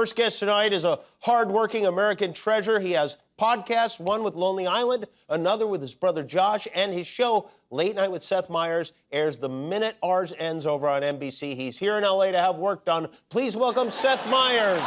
First guest tonight is a hard-working American treasure. He has podcasts, one with Lonely Island, another with his brother Josh, and his show, Late Night with Seth Meyers, airs the minute ours ends over on NBC. He's here in L.A. to have work done. Please welcome Seth Meyers.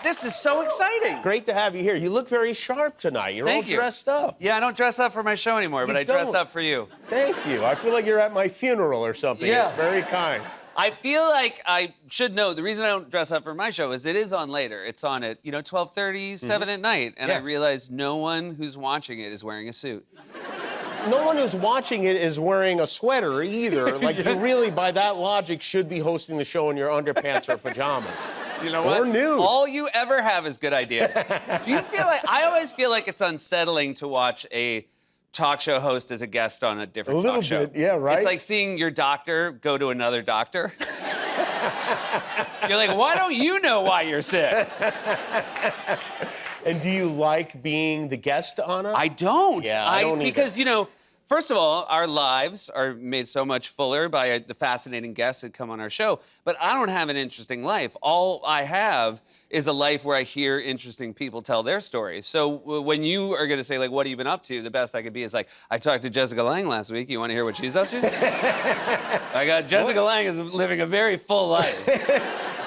This is so exciting. Great to have you here. You look very sharp tonight. You're all dressed up. Yeah, I don't dress up for my show anymore, but I dress up for you. Thank you. I feel like you're at my funeral or something. Yeah. It's very kind. I feel like I should know. The reason I don't dress up for my show is it is on later. It's on at, 12:30, 7 at night. And I realize no one who's watching it is wearing a suit. No one who's watching it is wearing a sweater either. Like, you really, by that logic, should be hosting the show in your underpants or pajamas. You know what? Or nude. All you ever have is good ideas. Do you feel like... I always feel like it's unsettling to watch a talk show host as a guest on a different talk show. A little bit, yeah, right? It's like seeing your doctor go to another doctor. You're like, why don't you know why you're sick? And do you like being the guest on it? I don't. Yeah, I don't because, first of all, our lives are made so much fuller by the fascinating guests that come on our show. But I don't have an interesting life. All I have is a life where I hear interesting people tell their stories. So when you are going to say, like, what have you been up to? The best I could be is like, I talked to Jessica Lange last week. You want to hear what she's up to? Jessica Lange is living a very full life.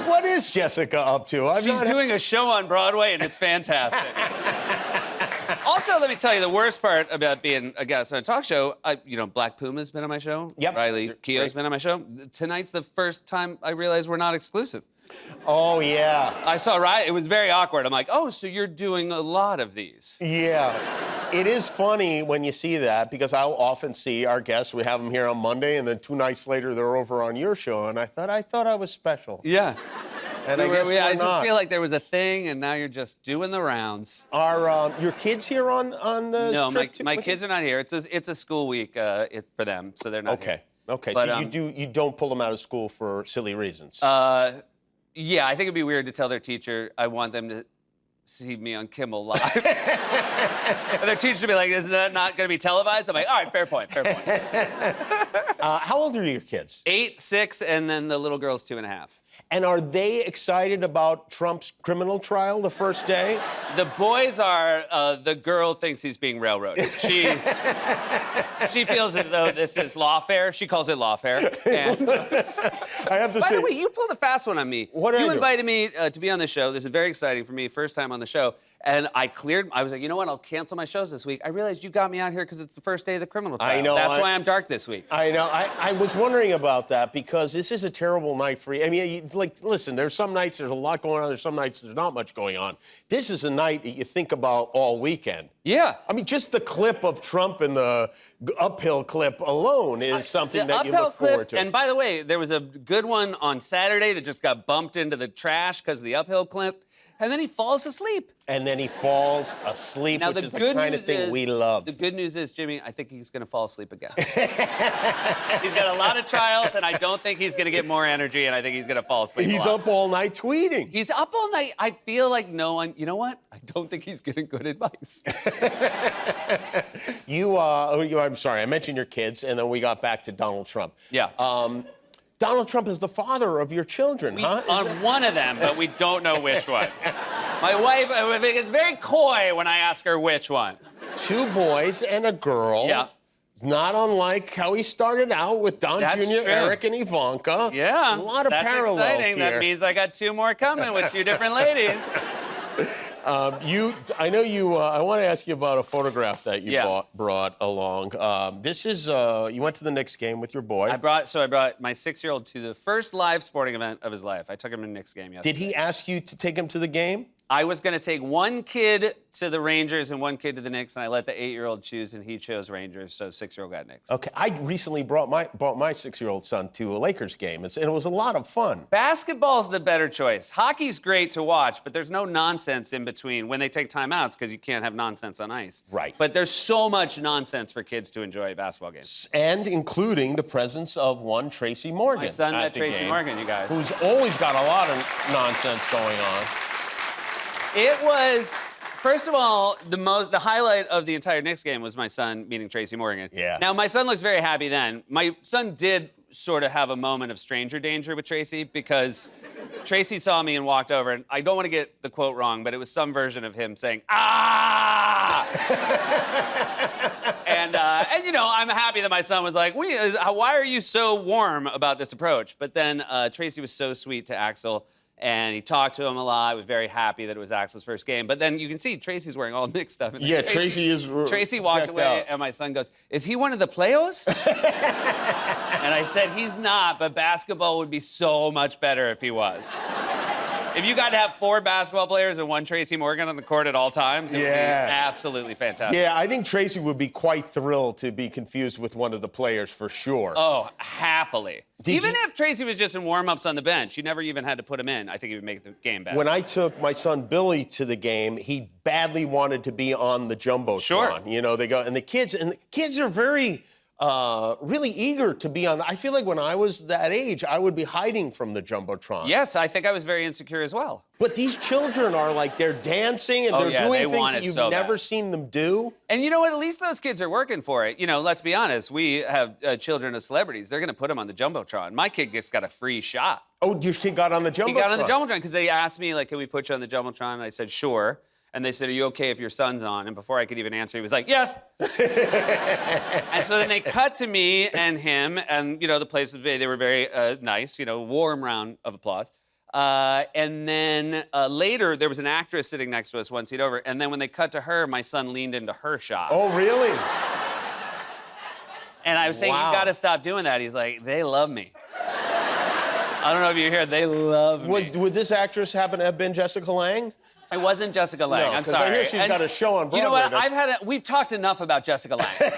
What is Jessica up to? She's doing a show on Broadway, and it's fantastic. Also, let me tell you, the worst part about being a guest on a talk show, Black Puma's been on my show. Yep. Riley Keough's been on my show. Tonight's the first time I realized we're not exclusive. Oh, yeah. I saw Riley. It was very awkward. I'm like, oh, so you're doing a lot of these. Yeah. It is funny when you see that, because I'll often see our guests. We have them here on Monday, and then 2 nights later, they're over on your show, and I thought I was special. Yeah. And I guess I not. just feel like there was a thing, and now you're just doing the rounds. Are your kids here on the No, trip? my kids are not here. It's a school week for them, so they're not here. Okay. But, so you don't pull them out of school for silly reasons. Yeah, I think it'd be weird to tell their teacher I want them to see me on Kimmel live. And their teacher would be like, "Is that not going to be televised?" I'm like, "All right, fair point." How old are your kids? 8, 6, and then the little girl's 2.5. And are they excited about Trump's criminal trial the first day? The boys are. The girl thinks he's being railroaded. She feels as though this is lawfare. She calls it lawfare. And I have to say. by the way, you pulled a fast one on me. What did I do? You invited me to be on the show. This is very exciting for me. First time on the show. And I was like, you know what? I'll cancel my shows this week. I realized you got me out here because it's the first day of the criminal trial. I know. That's why I'm dark this week. I know. I was wondering about that, because this is a terrible night for you. I mean, listen, there's some nights there's a lot going on. There's some nights there's not much going on. This is a night that you think about all weekend. Yeah. I mean, just the clip of Trump and the uphill clip alone is something that you look forward to. And by the way, there was a good one on Saturday that just got bumped into the trash because of the uphill clip. And then he falls asleep. And then he falls asleep, now, which is the kind of thing we love. The good news is, Jimmy, I think he's going to fall asleep again. He's got a lot of trials, and I don't think he's going to get more energy, and I think he's going to fall asleep He's up all night tweeting. He's up all night. I feel like no one... You know what? I don't think he's getting good advice. I'm sorry, I mentioned your kids, and then we got back to Donald Trump. Yeah. Donald Trump is the father of your children, huh? On one of them, but we don't know which one. My wife is very coy when I ask her which one. 2 boys and a girl. Yeah. Not unlike how he started out with Don That's Jr., true. Eric, and Ivanka. Yeah. A lot of parallels exciting. here. That means I got 2 more coming with 2 different ladies. I want to ask you about a photograph that you brought along. This is, you went to the Knicks game with your boy. I brought my 6-year-old to the first live sporting event of his life. I took him to the Knicks game yesterday. Did he ask you to take him to the game? I was going to take one kid to the Rangers and one kid to the Knicks, and I let the 8-year-old choose, and he chose Rangers, so 6-year-old got Knicks. Okay, I recently brought my 6-year-old son to a Lakers game, and it was a lot of fun. Basketball's the better choice. Hockey's great to watch, but there's no nonsense in between when they take timeouts because you can't have nonsense on ice. Right. But there's so much nonsense for kids to enjoy a basketball game. And including the presence of one Tracy Morgan. My son at met the Tracy game, Morgan, you guys. who's always got a lot of nonsense going on. It was, first of all, the highlight of the entire Knicks game was my son meeting Tracy Morgan. Yeah. Now, my son looks very happy then. My son did sort of have a moment of stranger danger with Tracy because Tracy saw me and walked over, and I don't want to get the quote wrong, but it was some version of him saying, "Ah!" and you know, I'm happy that my son was like, why are you so warm about this approach? But then Tracy was so sweet to Axel, and he talked to him a lot. I was very happy that it was Axel's first game. But then you can see Tracy's wearing all Knicks stuff. Yeah, Tracy is Tracy walked away, and my son goes, "Is he one of the players?" And I said, "He's not, but basketball would be so much better if he was." If you got to have 4 basketball players and 1 Tracy Morgan on the court at all times, it would be absolutely fantastic. Yeah, I think Tracy would be quite thrilled to be confused with one of the players for sure. Oh, happily. Even if Tracy was just in warm-ups on the bench, you never even had to put him in. I think he would make the game better. When I took my son Billy to the game, he badly wanted to be on the Jumbotron. Sure. You know, the kids are very really eager to be on. I feel like when I was that age, I would be hiding from the Jumbotron. Yes, I think I was very insecure as well. But these children are like, they're dancing and they're doing things that you've never seen them do. And you know what? At least those kids are working for it. You know, let's be honest. We have children of celebrities. They're going to put them on the Jumbotron. My kid just got a free shot. Oh, your kid got on the Jumbotron? He got on the Jumbotron because they asked me, like, can we put you on the Jumbotron? And I said, sure. And they said, are you okay if your son's on? And before I could even answer, he was like, yes. And so then they cut to me and him, and, you know, the place was they were very nice, you know, warm round of applause. And then later, there was an actress sitting next to us 1 seat over, and then when they cut to her, my son leaned into her shot. Oh, really? And I was saying, you gotta stop doing that. He's like, they love me. I don't know if you hear, they love me. Would this actress happen to have been Jessica Lange? It wasn't Jessica Lange. No, I'm sorry. I hear she's got a show on Broadway. You know what? We've talked enough about Jessica Lange.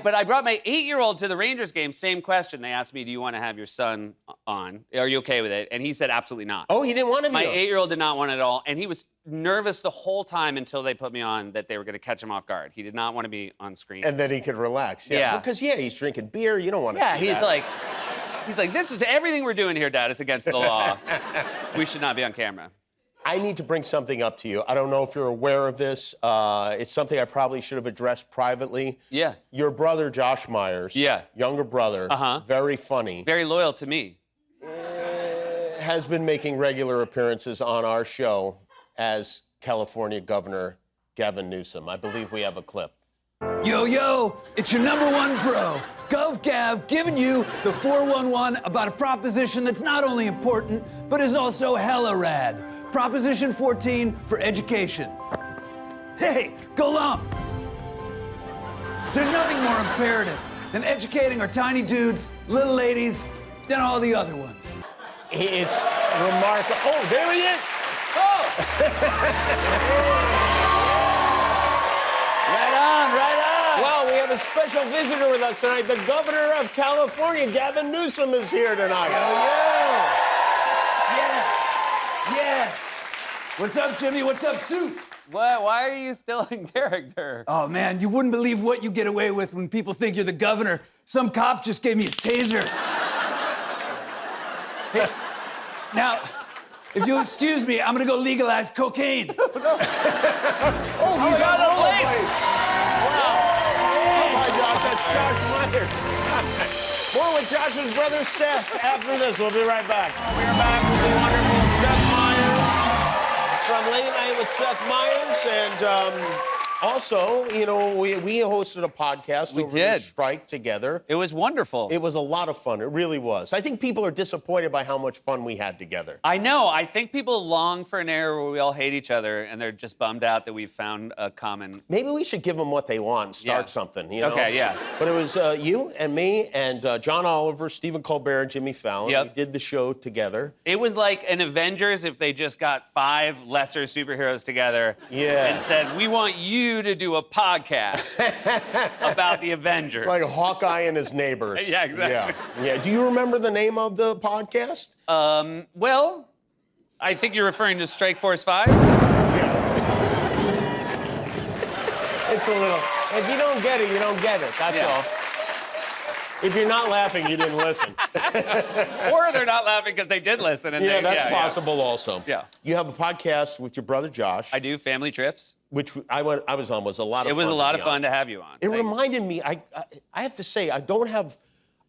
But I brought my 8-year-old to the Rangers game. Same question. They asked me, "Do you want to have your son on? Are you okay with it?" And he said, "Absolutely not." Oh, he didn't want to be My on. 8-year-old did not want it at all, and he was nervous the whole time until they put me on that they were going to catch him off guard. He did not want to be on screen. And then he could relax. Yeah. Because he's drinking beer. You don't want to. Yeah, see he's that. He's like, this is everything we're doing here, Dad. Is against the law. We should not be on camera. I need to bring something up to you. I don't know if you're aware of this. It's something I probably should have addressed privately. Yeah. Your brother, Josh Meyers, younger brother, very funny, very loyal to me, has been making regular appearances on our show as California Governor Gavin Newsom. I believe we have a clip. Yo, it's your #1 bro, Gov Gav, giving you the 411 about a proposition that's not only important, but is also hella rad. Proposition 14 for education. Hey, go lump! There's nothing more imperative than educating our tiny dudes, little ladies, than all the other ones. It's remarkable. Oh, there he is. Oh! Right on. Well, we have a special visitor with us tonight. The governor of California, Gavin Newsom, is here tonight. Yes. What's up, Jimmy? What's up, Sue? Why are you still in character? Oh, man, you wouldn't believe what you get away with when people think you're the governor. Some cop just gave me his taser. Hey, now, if you'll excuse me, I'm gonna go legalize cocaine. Oh, he's on the plate. Wow. Oh, my gosh, that's Josh Meyers. More with Josh's brother, Seth, after this. We'll be right back. We're back with the wonderful Seth Meyers from Late Night with Seth Meyers. And Also, you know, we hosted a podcast We over did. the strike together. It was wonderful. It was a lot of fun. It really was. I think people are disappointed by how much fun we had together. I know. I think people long for an era where we all hate each other, and they're just bummed out that we've found a common. Maybe we should give them what they want and start Yeah. something, you know? Okay, yeah. But it was you and me and John Oliver, Stephen Colbert, and Jimmy Fallon. Yep. We did the show together. It was like an Avengers if they just got 5 lesser superheroes together and said, we want you to do a podcast about the Avengers. Like Hawkeye and his neighbors. Yeah, exactly. Yeah. Do you remember the name of the podcast? Well, I think you're referring to Strike Force 5? It's a little. If you don't get it, you don't get it. That's all. If you're not laughing, you didn't listen. Or they're not laughing because they did listen. And That's possible also. Yeah. You have a podcast with your brother Josh. I do Family Trips. Which I was on. Was a lot of fun. It was a lot of to be fun on. to have you on. It reminded me. I have to say I don't have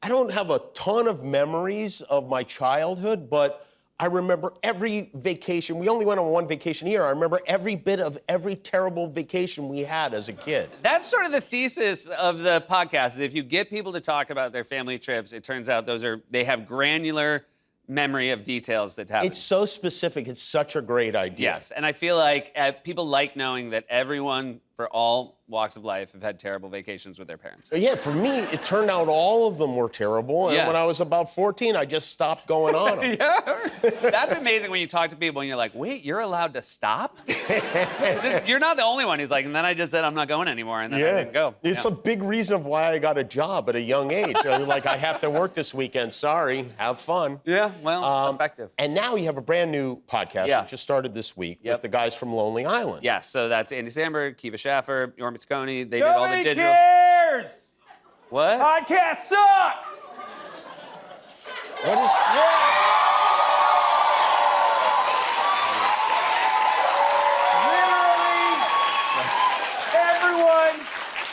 a ton of memories of my childhood, but I remember every vacation. We only went on one vacation a year. I remember every bit of every terrible vacation we had as a kid. That's sort of the thesis of the podcast. Is if you get people to talk about their family trips, it turns out they have granular memory of details that happen. It's so specific. It's such a great idea. Yes, and I feel like people like knowing that everyone for all walks of life have had terrible vacations with their parents. Yeah, for me, it turned out all of them were terrible. And Yeah. when I was about 14, I just stopped going on them. Yeah, that's amazing when you talk to people and you're like, wait, you're allowed to stop? You're not the only one. He's like, and then I just said I'm not going anymore, and then I didn't go. It's a big reason of why I got a job at a young age. I was like, I have to work this weekend. Sorry, have fun. Yeah, well, effective. And now you have a brand new podcast that just started this week with the guys from Lonely Island. Yeah, so that's Andy Samberg, Kiva Schaffer, Yorm Mitsconi. They did all the digital. cares? What? Podcasts suck! What is... Literally, everyone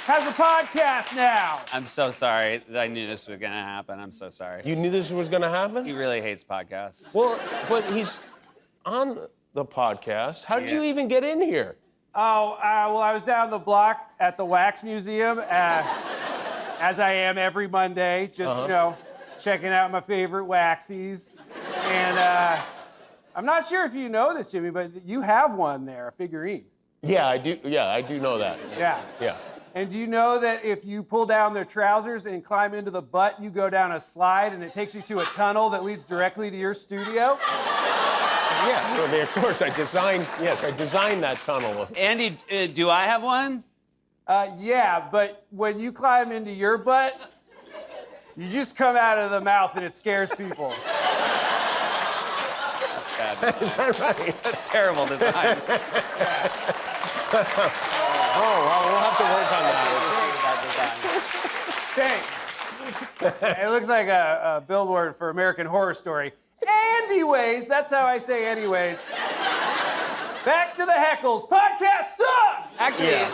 has a podcast now. I'm so sorry. I knew this was gonna happen. I'm so sorry. You knew this was going to happen? He really hates podcasts. Well, but he's on the podcast. How did you even get in here? Oh, well, I was down the block at the Wax Museum, as I am every Monday, just, you know, checking out my favorite waxies. And I'm not sure if you know this, Jimmy, but you have one there, a figurine. Yeah, I do. Yeah, I do know that. Yeah. Yeah. And do you know that if you pull down their trousers and climb into the butt, you go down a slide and it takes you to a tunnel that leads directly to your studio? Yeah, I mean, of course, I designed that tunnel. Andy, do I have one? Yeah, but when you climb into your butt, you just come out of the mouth and it scares people. Is that right? That's terrible design. Oh, well, we'll have to work on that. Thanks. It looks like a billboard for American Horror Story. Anyways, that's how I say anyways. Back to the heckles. Podcasts suck! Actually,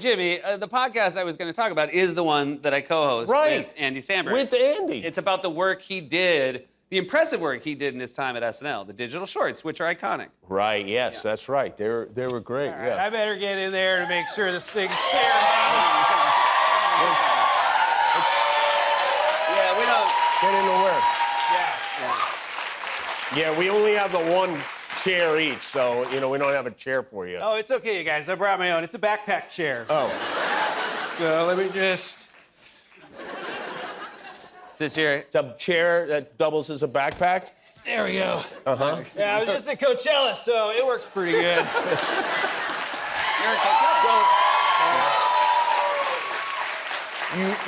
Jimmy, the podcast I was going to talk about is the one that I co-host with Andy Samberg. With Andy. It's about the work he did, the impressive work he did in his time at SNL, the digital shorts, which are iconic. Right, yes, that's right. They were great, All right, I better get in there to make sure this thing's fair. Yeah, we don't... Get into where? Yeah. Yeah, we only have the one chair each, so, you know, we don't have a chair for you. Oh, it's okay, you guys. I brought my own. It's a backpack chair. Oh. So let me just... Is this your... It's a chair that doubles as a backpack? There we go. Uh-huh. Yeah, I was just at Coachella, so it works pretty good.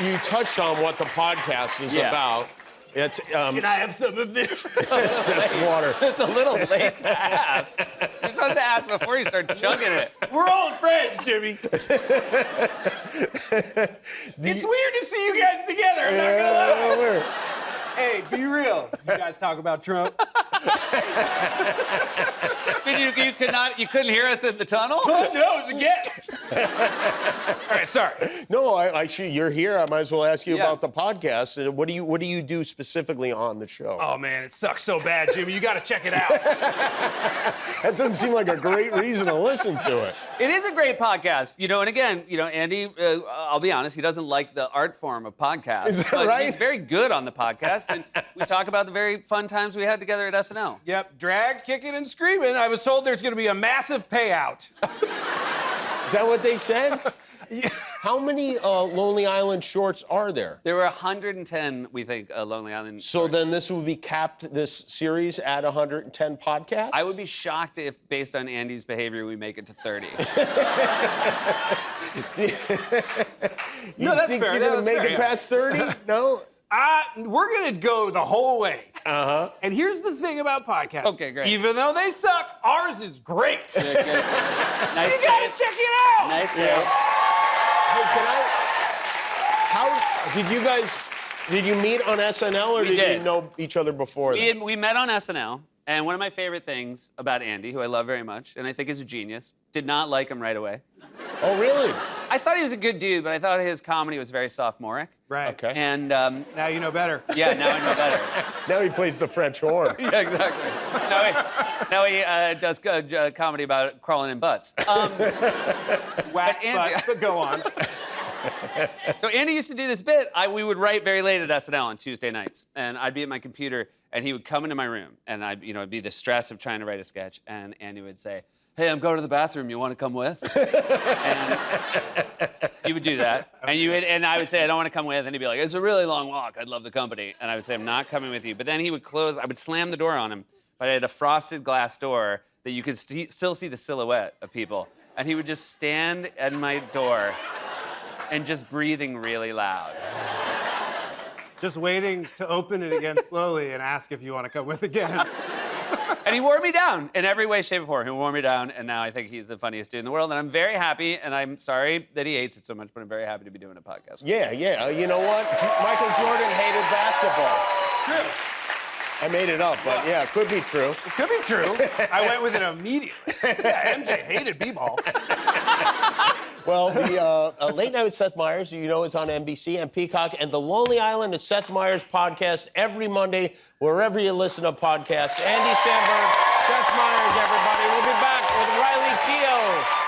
You touched on what the podcast is about. It's Can I have some of this? it's water. It's a little late to ask. You're supposed to ask before you start chugging it. We're old friends, Jimmy. It's weird to see you guys together, I'm not gonna lie. Hey, be real. You guys talk about Trump? You couldn't hear us in the tunnel? No, it was a guess. All right, sorry. No, you're here. I might as well ask you Yeah. about the podcast. And what do you do specifically on the show? Oh, man, it sucks so bad, Jimmy. You got to check it out. That doesn't seem like a great reason to listen to it. It is a great podcast, and again, Andy, I'll be honest, he doesn't like the art form of podcasts. Is that but right? He's very good on the podcast, and we talk about the very fun times we had together at SNL. Yep, dragged, kicking, and screaming. I was told there's going to be a massive payout. Is that what they said? How many Lonely Island shorts are there? There were 110, we think, Lonely Island. So then this would be capped, this series, at 110 podcasts? I would be shocked if, based on Andy's behavior, we make it to 30. No, that's think fair. you're Yeah, gonna that's make fair, it yeah. past 30? No? We're going to go the whole way. Uh-huh. And here's the thing about podcasts. Okay, great. Even though they suck, ours is great. Nice You got to check it out. Nice Yeah. Hey, did you meet on SNL or We did did. you know each other before that? We met on SNL, and one of my favorite things about Andy, who I love very much, and I think is a genius, did not like him right away. Oh, really? I thought he was a good dude, but I thought his comedy was very sophomoric. Right. Okay. And, Now you know better. yeah, now I know better. Now he plays the French horn. Yeah, exactly. Now he does comedy about crawling in butts. Wax Andy- butts, but go on. So Andy used to do this bit. We would write very late at SNL on Tuesday nights, and I'd be at my computer, and he would come into my room, and it'd be the stress of trying to write a sketch, and Andy would say, "Hey, I'm going to the bathroom. You want to come with?" And he would do that, and I would say, "I don't want to come with," and he'd be like, "It's a really long walk. I'd love the company," and I would say, "I'm not coming with you." But then he would close. I would slam the door on him, but I had a frosted glass door that you could still see the silhouette of people, and he would just stand at my door and just breathing really loud. Just waiting to open it again slowly and ask if you want to come with again. And he wore me down in every way, shape, or form. He wore me down, and now I think he's the funniest dude in the world. And I'm very happy, and I'm sorry that he hates it so much, but I'm very happy to be doing a podcast. Yeah. You know what? Michael Jordan hated basketball. It's true. I made it up, but yeah, it could be true. It could be true. I went with it immediately. Yeah, MJ hated b-ball. Well, the Late Night with Seth Meyers, is on NBC and Peacock, and the Lonely Island is Seth Meyers podcast every Monday, wherever you listen to podcasts. Andy Samberg, Seth Meyers, everybody. We'll be back with Riley Keough.